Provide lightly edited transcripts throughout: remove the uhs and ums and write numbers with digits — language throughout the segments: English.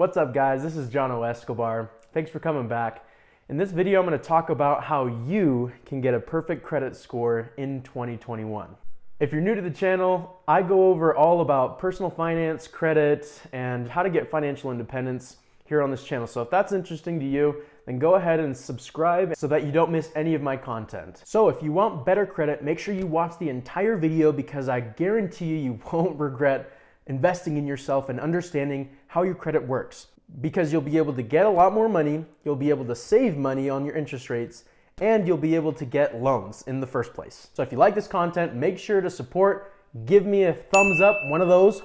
What's up guys, this is John O. Escobar. Thanks for coming back. In this video, I'm going to talk about how you can get a perfect credit score in 2021. If you're new to the channel, I go over all about personal finance, credit, and how to get financial independence here on this channel. So if that's interesting to you, then go ahead and subscribe so that you don't miss any of my content. So if you want better credit, make sure you watch the entire video because I guarantee you won't regret investing in yourself and understanding how your credit works, because you'll be able to get a lot more money, you'll be able to save money on your interest rates, and you'll be able to get loans in the first place. So if you like this content, make sure to support, give me a thumbs up, one of those,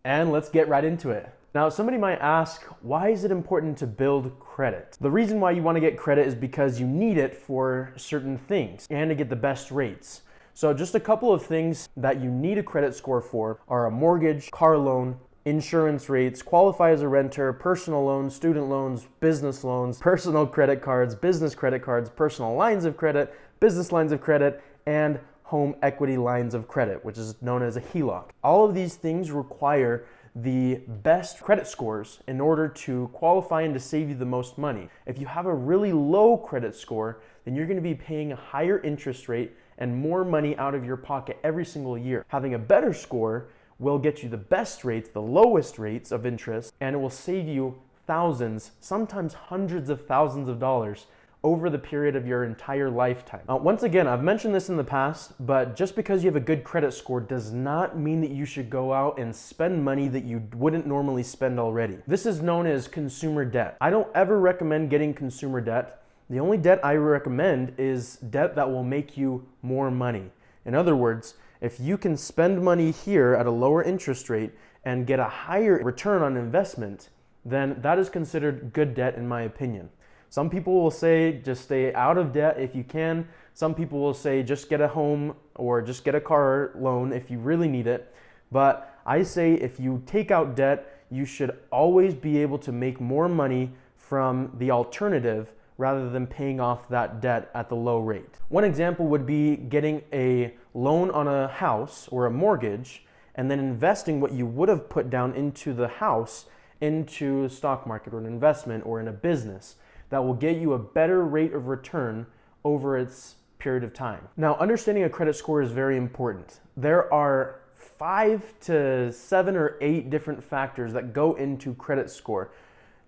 and let's get right into it. Now, somebody might ask, why is it important to build credit? The reason why you want to get credit is because you need it for certain things and to get the best rates. So just a couple of things that you need a credit score for are a mortgage, car loan, insurance rates, qualify as a renter, personal loans, student loans, business loans, personal credit cards, business credit cards, personal lines of credit, business lines of credit, and home equity lines of credit, which is known as a HELOC. All of these things require the best credit scores in order to qualify and to save you the most money. If you have a really low credit score, then you're going to be paying a higher interest rate and more money out of your pocket every single year. Having a better score will get you the best rates, the lowest rates of interest, and it will save you thousands, sometimes hundreds of thousands of dollars over the period of your entire lifetime. Once again, I've mentioned this in the past, but just because you have a good credit score does not mean that you should go out and spend money that you wouldn't normally spend already. This is known as consumer debt. I don't ever recommend getting consumer debt. The only debt I recommend is debt that will make you more money. In other words, if you can spend money here at a lower interest rate and get a higher return on investment, then that is considered good debt in my opinion. Some people will say just stay out of debt if you can. Some people will say just get a home or just get a car loan if you really need it. But I say if you take out debt, you should always be able to make more money from the alternative rather than paying off that debt at the low rate. One example would be getting a loan on a house or a mortgage and then investing what you would have put down into the house into a stock market or an investment or in a business that will get you a better rate of return over its period of time. Now, understanding a credit score is very important. There are 5 to 7 or 8 different factors that go into credit score,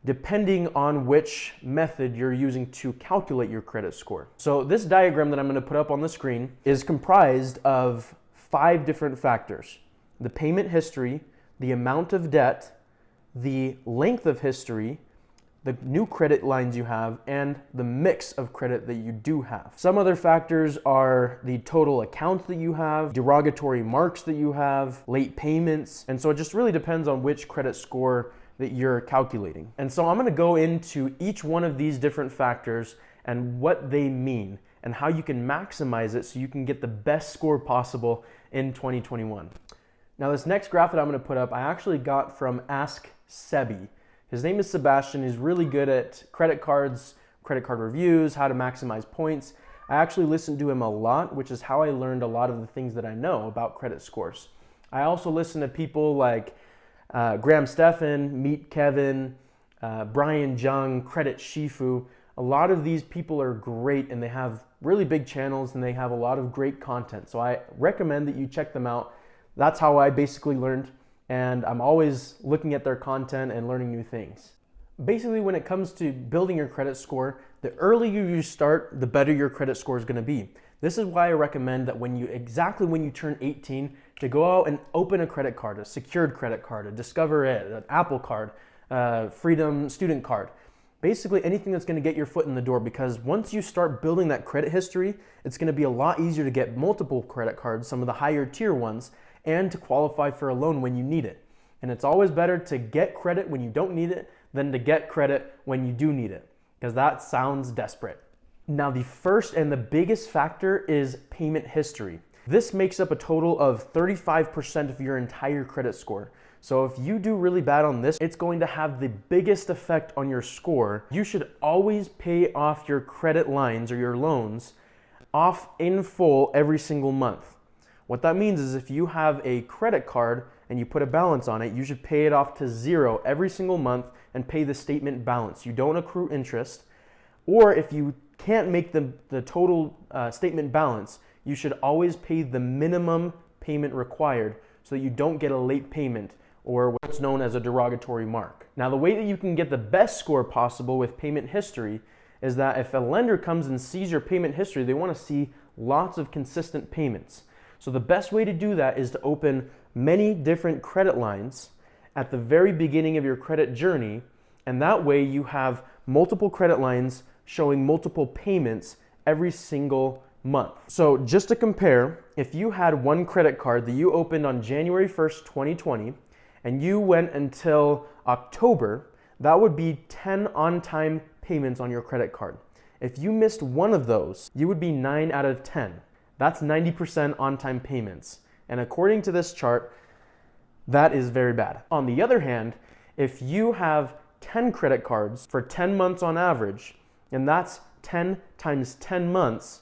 depending on which method you're using to calculate your credit score. So this diagram that I'm going to put up on the screen is comprised of 5 different factors: the payment history, the amount of debt, the length of history, the new credit lines you have, and the mix of credit that you do have. Some other factors are the total accounts that you have, derogatory marks that you have, late payments, and so it just really depends on which credit score that you're calculating. And so I'm going to go into each one of these different factors and what they mean and how you can maximize it so you can get the best score possible in 2021. Now, this next graph that I'm going to put up, I actually got from Ask Sebi. His name is Sebastian. He's really good at credit cards, credit card reviews, how to maximize points. I actually listened to him a lot, which is how I learned a lot of the things that I know about credit scores. I also listen to people like Graham Stephan, Meet Kevin, Brian Jung, Credit Shifu. A lot of these people are great and they have really big channels and they have a lot of great content. So I recommend that you check them out. That's how I basically learned, and I'm always looking at their content and learning new things. Basically, when it comes to building your credit score, the earlier you start, the better your credit score is going to be. This is why I recommend that when you turn 18, to go out and open a credit card, a secured credit card, a Discover It, an Apple card, Freedom student card. Basically anything that's going to get your foot in the door, because once you start building that credit history, it's going to be a lot easier to get multiple credit cards, some of the higher tier ones, and to qualify for a loan when you need it. And it's always better to get credit when you don't need it than to get credit when you do need it, because that sounds desperate. Now, the first and the biggest factor is payment history. This makes up a total of 35% of your entire credit score. So if you do really bad on this, it's going to have the biggest effect on your score. You should always pay off your credit lines or your loans off in full every single month. What that means is if you have a credit card and you put a balance on it, you should pay it off to zero every single month and pay the statement balance. You don't accrue interest. Or if you can't make the total statement balance, you should always pay the minimum payment required so that you don't get a late payment or what's known as a derogatory mark. Now, the way that you can get the best score possible with payment history is that if a lender comes and sees your payment history, they want to see lots of consistent payments. So the best way to do that is to open many different credit lines at the very beginning of your credit journey, and that way you have multiple credit lines showing multiple payments every single month. So just to compare, if you had one credit card that you opened on January 1st, 2020, and you went until October, that would be 10 on-time payments on your credit card. If you missed one of those, you would be 9 out of 10. That's 90% on-time payments. And according to this chart, that is very bad. On the other hand, if you have 10 credit cards for 10 months on average, and that's 10 times 10 months,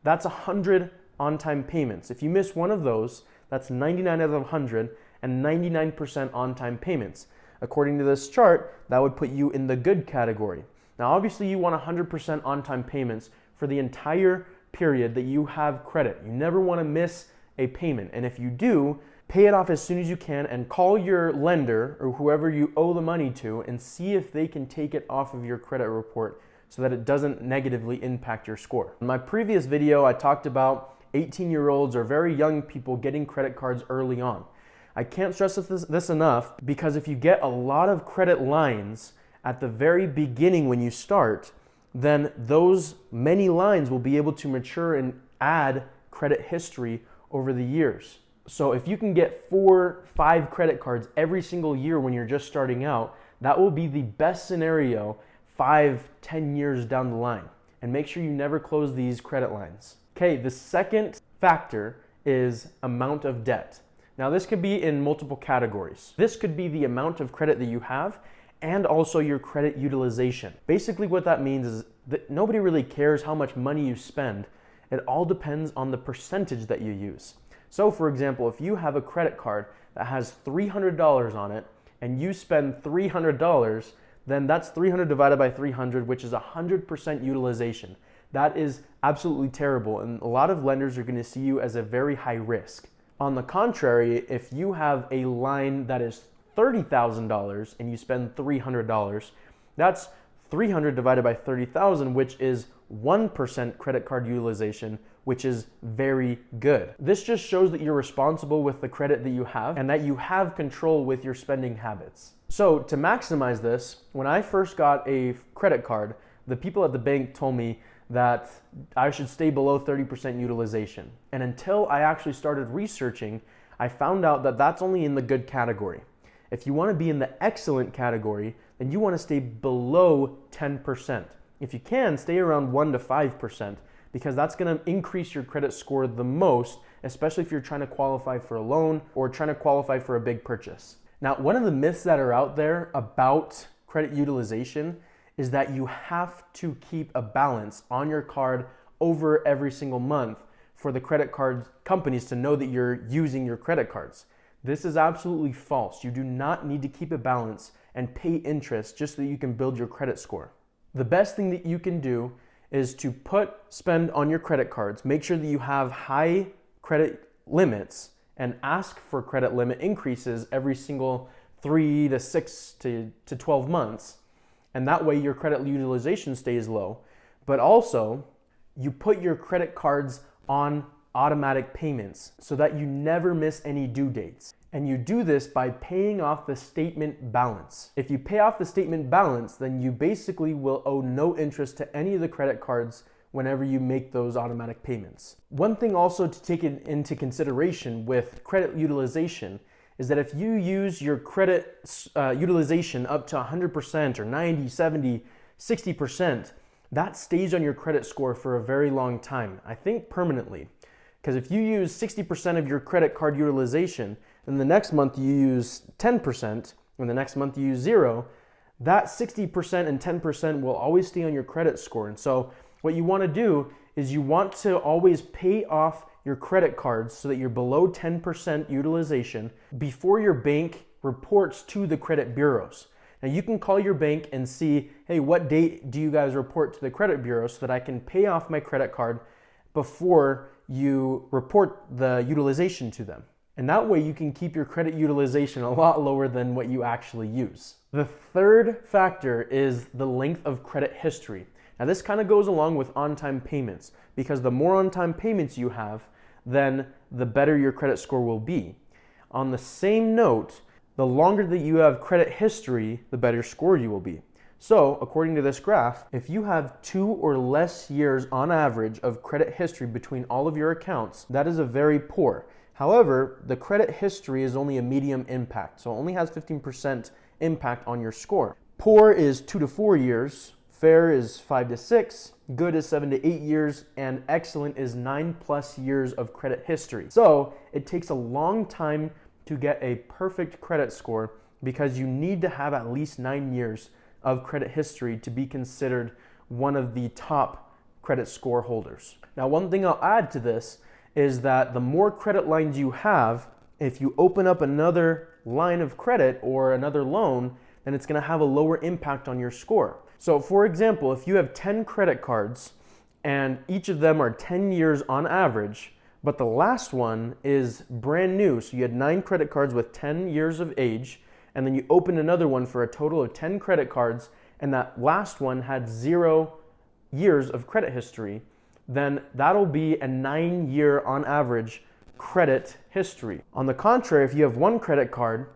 that's 100 on-time payments. If you miss one of those, that's 99 out of 100 and 99% on-time payments. According to this chart, that would put you in the good category. Now, obviously, you want 100% on-time payments for the entire period that you have credit. You never want to miss a payment. And if you do, pay it off as soon as you can and call your lender or whoever you owe the money to and see if they can take it off of your credit report so that it doesn't negatively impact your score. In my previous video, I talked about 18-year-olds or very young people getting credit cards early on. I can't stress this enough, because if you get a lot of credit lines at the very beginning when you start, then those many lines will be able to mature and add credit history over the years. So if you can get 4, 5 credit cards every single year when you're just starting out, that will be the best scenario 5, 10 years down the line. And make sure you never close these credit lines. Okay, the second factor is amount of debt. Now, this could be in multiple categories. This could be the amount of credit that you have and also your credit utilization. Basically, what that means is that nobody really cares how much money you spend. It all depends on the percentage that you use. So, for example, if you have a credit card that has $300 on it and you spend $300, then that's 300 divided by 300, which is 100% utilization. That is absolutely terrible, and a lot of lenders are going to see you as a very high risk. On the contrary, if you have a line that is $30,000 and you spend $300, that's 300 divided by 30,000, which is 1% credit card utilization, which is very good. This just shows that you're responsible with the credit that you have and that you have control with your spending habits. So to maximize this, when I first got a credit card, the people at the bank told me that I should stay below 30% utilization. And until I actually started researching, I found out that that's only in the good category. If you want to be in the excellent category, then you want to stay below 10%. If you can, stay around 1 to 5%, because that's going to increase your credit score the most, especially if you're trying to qualify for a loan or trying to qualify for a big purchase. Now, one of the myths that are out there about credit utilization is that you have to keep a balance on your card over every single month for the credit card companies to know that you're using your credit cards. This is absolutely false. You do not need to keep a balance and pay interest just so that you can build your credit score. The best thing that you can do is to spend on your credit cards, make sure that you have high credit limits, and ask for credit limit increases every single 3 to 6 to 12 months. And that way your credit utilization stays low. But also, you put your credit cards on automatic payments so that you never miss any due dates. And you do this by paying off the statement balance. If you pay off the statement balance, then you basically will owe no interest to any of the credit cards whenever you make those automatic payments. One thing also to take into consideration with credit utilization is that if you use your credit utilization up to 100% or 90, 70, 60%, that stays on your credit score for a very long time, I think permanently. Because if you use 60% of your credit card utilization, and the next month you use 10%, and the next month you use 0, that 60% and 10% will always stay on your credit score. And so what you want to do is you want to always pay off your credit cards so that you're below 10% utilization before your bank reports to the credit bureaus. Now you can call your bank and see, hey, what date do you guys report to the credit bureau so that I can pay off my credit card before you report the utilization to them. And that way you can keep your credit utilization a lot lower than what you actually use. The third factor is the length of credit history. Now this kind of goes along with on-time payments, because the more on-time payments you have, then the better your credit score will be. On the same note, the longer that you have credit history, the better score you will be. So, according to this graph, if you have 2 or less years on average of credit history between all of your accounts, that is a very poor. However, the credit history is only a medium impact, so it only has 15% impact on your score. Poor is 2 to 4 years, fair is 5 to 6, good is 7 to 8 years, and excellent is 9+ years of credit history. So, it takes a long time to get a perfect credit score because you need to have at least 9 years of credit history to be considered one of the top credit score holders. Now, one thing I'll add to this is that the more credit lines you have, if you open up another line of credit or another loan, then it's going to have a lower impact on your score. So for example, if you have 10 credit cards and each of them are 10 years on average, but the last one is brand new, so you had 9 credit cards with 10 years of age, and then you opened another one for a total of 10 credit cards, and that last one had 0 years of credit history, then that'll be a 9-year on average credit history. On the contrary, if you have 1 credit card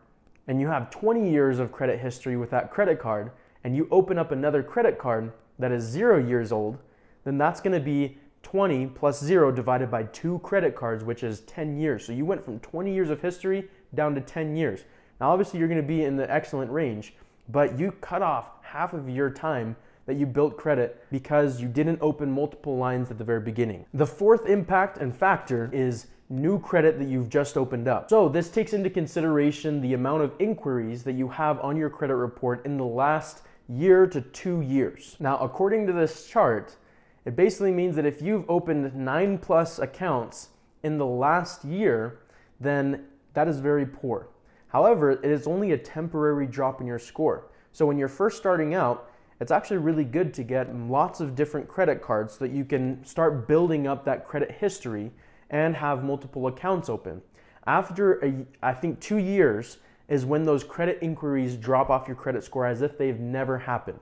and you have 20 years of credit history with that credit card, and you open up another credit card that is 0 years old, then that's gonna be 20 plus 0 divided by 2 credit cards, which is 10 years. So you went from 20 years of history down to 10 years. Now, obviously, you're going to be in the excellent range, but you cut off half of your time that you built credit because you didn't open multiple lines at the very beginning. The fourth impact and factor is new credit that you've just opened up. So this takes into consideration the amount of inquiries that you have on your credit report in the last year to 2 years. Now, according to this chart, it basically means that if you've opened 9+ accounts in the last year, then that is very poor. However, it is only a temporary drop in your score. So when you're first starting out, it's actually really good to get lots of different credit cards so that you can start building up that credit history and have multiple accounts open. After, I think 2 years is when those credit inquiries drop off your credit score as if they've never happened.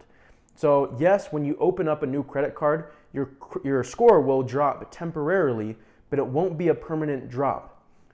So yes, when you open up a new credit card, your score will drop temporarily, but it won't be a permanent drop.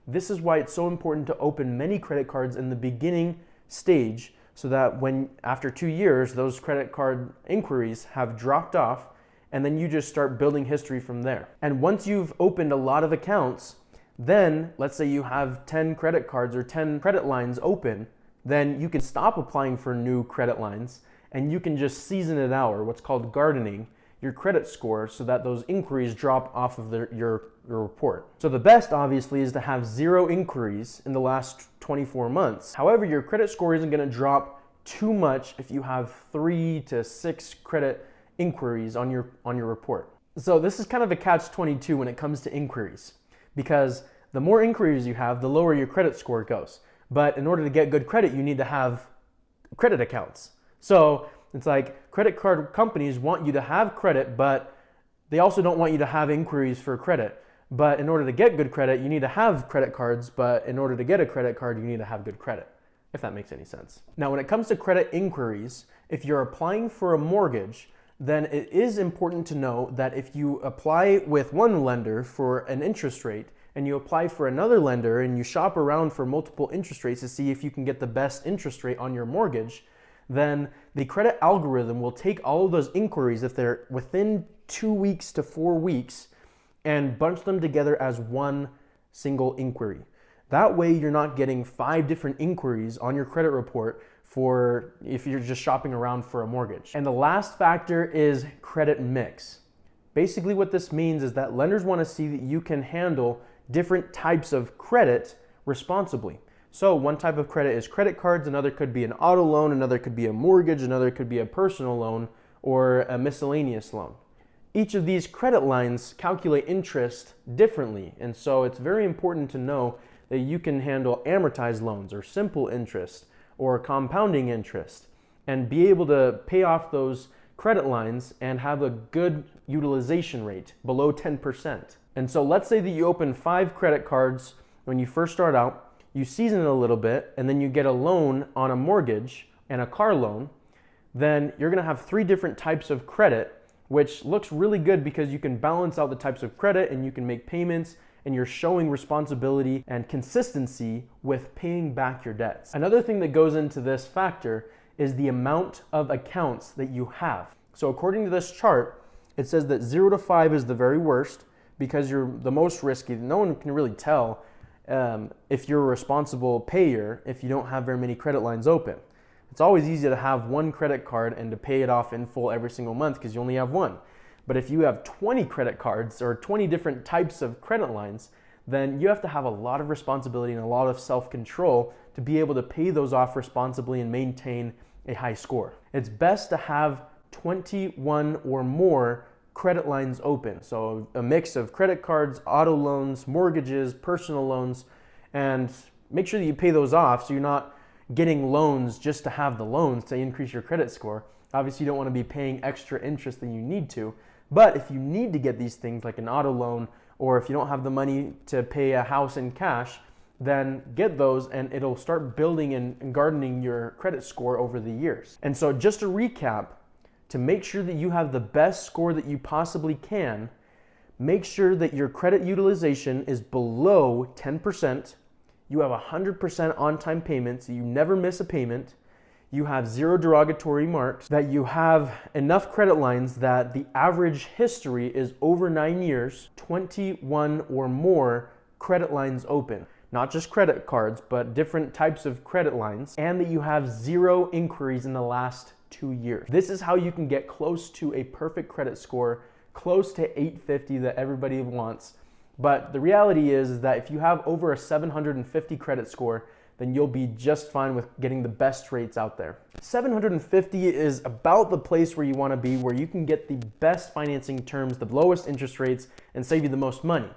This is why it's so important to open many credit cards in the beginning stage so that when after 2 years, those credit card inquiries have dropped off, and then you just start building history from there. And once you've opened a lot of accounts, then let's say you have 10 credit cards or 10 credit lines open, then you can stop applying for new credit lines and you can just season it out, or what's called gardening, your credit score so that those inquiries drop off of your report. So the best obviously is to have 0 inquiries in the last 24 months. However, your credit score isn't going to drop too much if you have 3 to 6 credit inquiries on your report. So this is kind of a catch-22 when it comes to inquiries, because the more inquiries you have, the lower your credit score goes. But in order to get good credit, you need to have credit accounts. So it's like credit card companies want you to have credit, but they also don't want you to have inquiries for credit. But in order to get good credit, you need to have credit cards, but in order to get a credit card, you need to have good credit, if that makes any sense. Now, when it comes to credit inquiries, if you're applying for a mortgage, then it is important to know that if you apply with one lender for an interest rate and you apply for another lender and you shop around for multiple interest rates to see if you can get the best interest rate on your mortgage, then the credit algorithm will take all of those inquiries if they're within 2 weeks to 4 weeks and bunch them together as one single inquiry. That way you're not getting 5 different inquiries on your credit report for if you're just shopping around for a mortgage. And the last factor is credit mix. Basically what this means is that lenders want to see that you can handle different types of credit responsibly. So one type of credit is credit cards, another could be an auto loan, another could be a mortgage, another could be a personal loan or a miscellaneous loan. each of these credit lines calculate interest differently. And so it's very important to know that you can handle amortized loans or simple interest or compounding interest and be able to pay off those credit lines and have a good utilization rate below 10%. And so let's say that you open 5 credit cards when you first start out, you season it a little bit, and then you get a loan on a mortgage and a car loan. Then you're gonna have 3 different types of credit, which looks really good because you can balance out the types of credit and you can make payments and you're showing responsibility and consistency with paying back your debts. Another thing that goes into this factor is the amount of accounts that you have. So according to this chart, it says that 0 to 5 is the very worst because you're the most risky. No one can really tell if you're a responsible payer if you don't have very many credit lines open. It's always easy to have one credit card and to pay it off in full every single month because you only have one. But if you have 20 credit cards or 20 different types of credit lines, then you have to have a lot of responsibility and a lot of self-control to be able to pay those off responsibly and maintain a high score. It's best to have 21 or more credit lines open. So a mix of credit cards, auto loans, mortgages, personal loans, and make sure that you pay those off so you're not getting loans just to have the loans to increase your credit score. Obviously, you don't want to be paying extra interest than you need to. But if you need to get these things like an auto loan, or if you don't have the money to pay a house in cash, then get those and it'll start building and gardening your credit score over the years. And so just to recap, to make sure that you have the best score that you possibly can, make sure that your credit utilization is below 10%, you have 100% on-time payments, you never miss a payment, you have 0 derogatory marks, that you have enough credit lines that the average history is over 9 years, 21 or more credit lines open. Not just credit cards, but different types of credit lines, and that you have 0 inquiries in the last 2 years. This is how you can get close to a perfect credit score, close to 850 that everybody wants. But the reality is that if you have over a 750 credit score, then you'll be just fine with getting the best rates out there. 750 is about the place where you want to be, where you can get the best financing terms, the lowest interest rates, and save you the most money.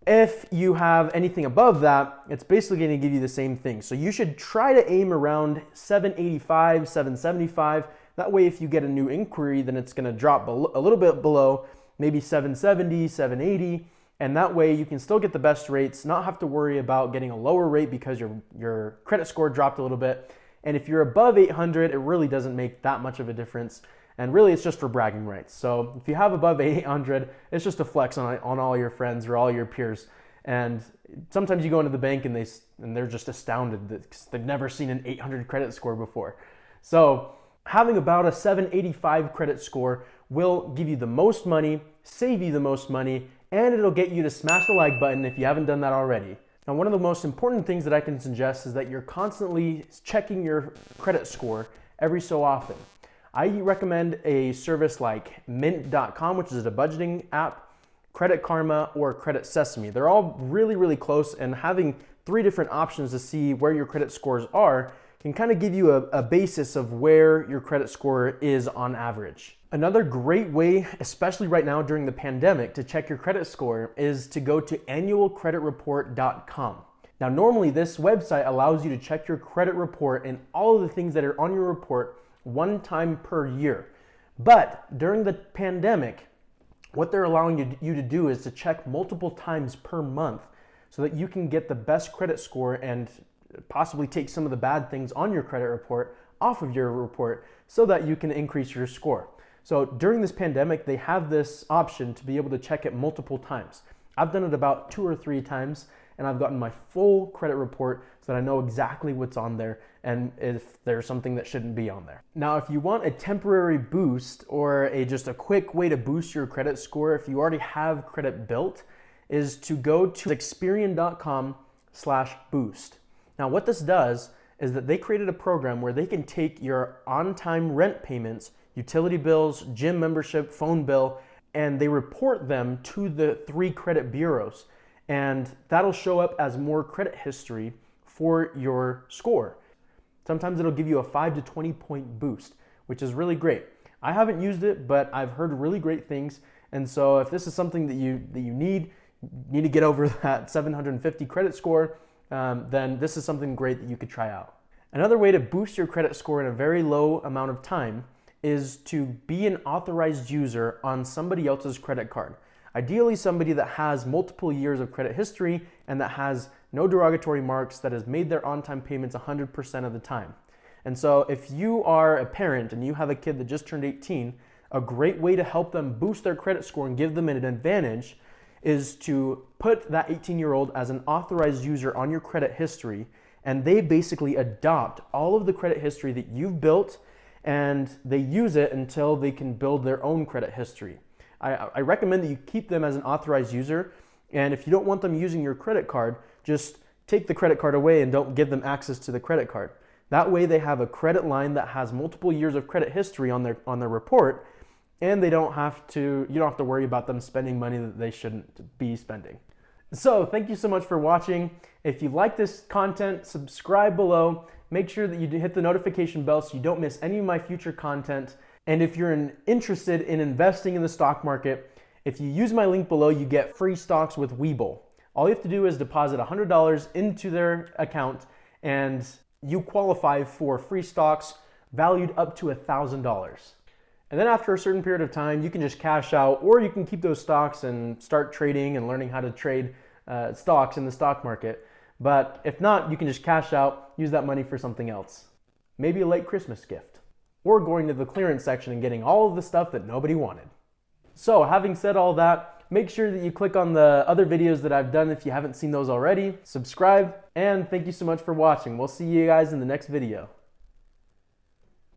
If you have anything above that, it's basically going to give you the same thing. So you should try to aim around 785, 775. That way, if you get a new inquiry, then it's going to drop a little bit below, maybe 770, 780. And that way you can still get the best rates, not have to worry about getting a lower rate because your credit score dropped a little bit. And if you're above 800, it really doesn't make that much of a difference. And really it's just for bragging rights. So if you have above 800, it's just a flex on all your friends or all your peers. And sometimes you go into the bank and they're just astounded because they've never seen an 800 credit score before. So having about a 785 credit score will give you the most money, save you the most money, and it'll get you to smash the like button if you haven't done that already. Now, one of the most important things that I can suggest is that you're constantly checking your credit score every so often. I recommend a service like mint.com, which is a budgeting app, Credit Karma, or Credit Sesame. They're all really, really close, and having 3 different options to see where your credit scores are can kind of give you a basis of where your credit score is on average. Another great way, especially right now during the pandemic, to check your credit score is to go to annualcreditreport.com. Now, normally this website allows you to check your credit report and all of the things that are on your report one time per year. But during the pandemic, what they're allowing you to do is to check multiple times per month so that you can get the best credit score and possibly take some of the bad things on your credit report off of your report so that you can increase your score. So during this pandemic, they have this option to be able to check it multiple times. I've done it about 2 or 3 times, and I've gotten my full credit report so that I know exactly what's on there and if there's something that shouldn't be on there. Now, if you want a temporary boost or just a quick way to boost your credit score, if you already have credit built, is to go to Experian.com/boost. Now, what this does is that they created a program where they can take your on-time rent payments, utility bills, gym membership, phone bill, and they report them to the 3 credit bureaus. And that'll show up as more credit history for your score. Sometimes it'll give you a 5 to 20 point boost, which is really great. I haven't used it, but I've heard really great things. And so if this is something that you need to get over that 750 credit score, then this is something great that you could try out. Another way to boost your credit score in a very low amount of time is to be an authorized user on somebody else's credit card. Ideally, somebody that has multiple years of credit history and that has no derogatory marks, that has made their on-time payments 100% of the time. And so if you are a parent and you have a kid that just turned 18, a great way to help them boost their credit score and give them an advantage is to put that 18-year-old as an authorized user on your credit history, and they basically adopt all of the credit history that you've built and they use it until they can build their own credit history. I recommend that you keep them as an authorized user, and if you don't want them using your credit card, just take the credit card away and don't give them access to the credit card. That way they have a credit line that has multiple years of credit history on their report, and you don't have to worry about them spending money that they shouldn't be spending. So thank you so much for watching. If you like this content, subscribe below. Make sure that you hit the notification bell so you don't miss any of my future content. And if you're interested in investing in the stock market, if you use my link below, you get free stocks with Webull. All you have to do is deposit $100 into their account and you qualify for free stocks valued up to $1,000. And then after a certain period of time, you can just cash out, or you can keep those stocks and start trading and learning how to trade stocks in the stock market. But if not, you can just cash out, use that money for something else. Maybe a late Christmas gift, or going to the clearance section and getting all of the stuff that nobody wanted. So having said all that, make sure that you click on the other videos that I've done if you haven't seen those already. Subscribe, and thank you so much for watching. We'll see you guys in the next video.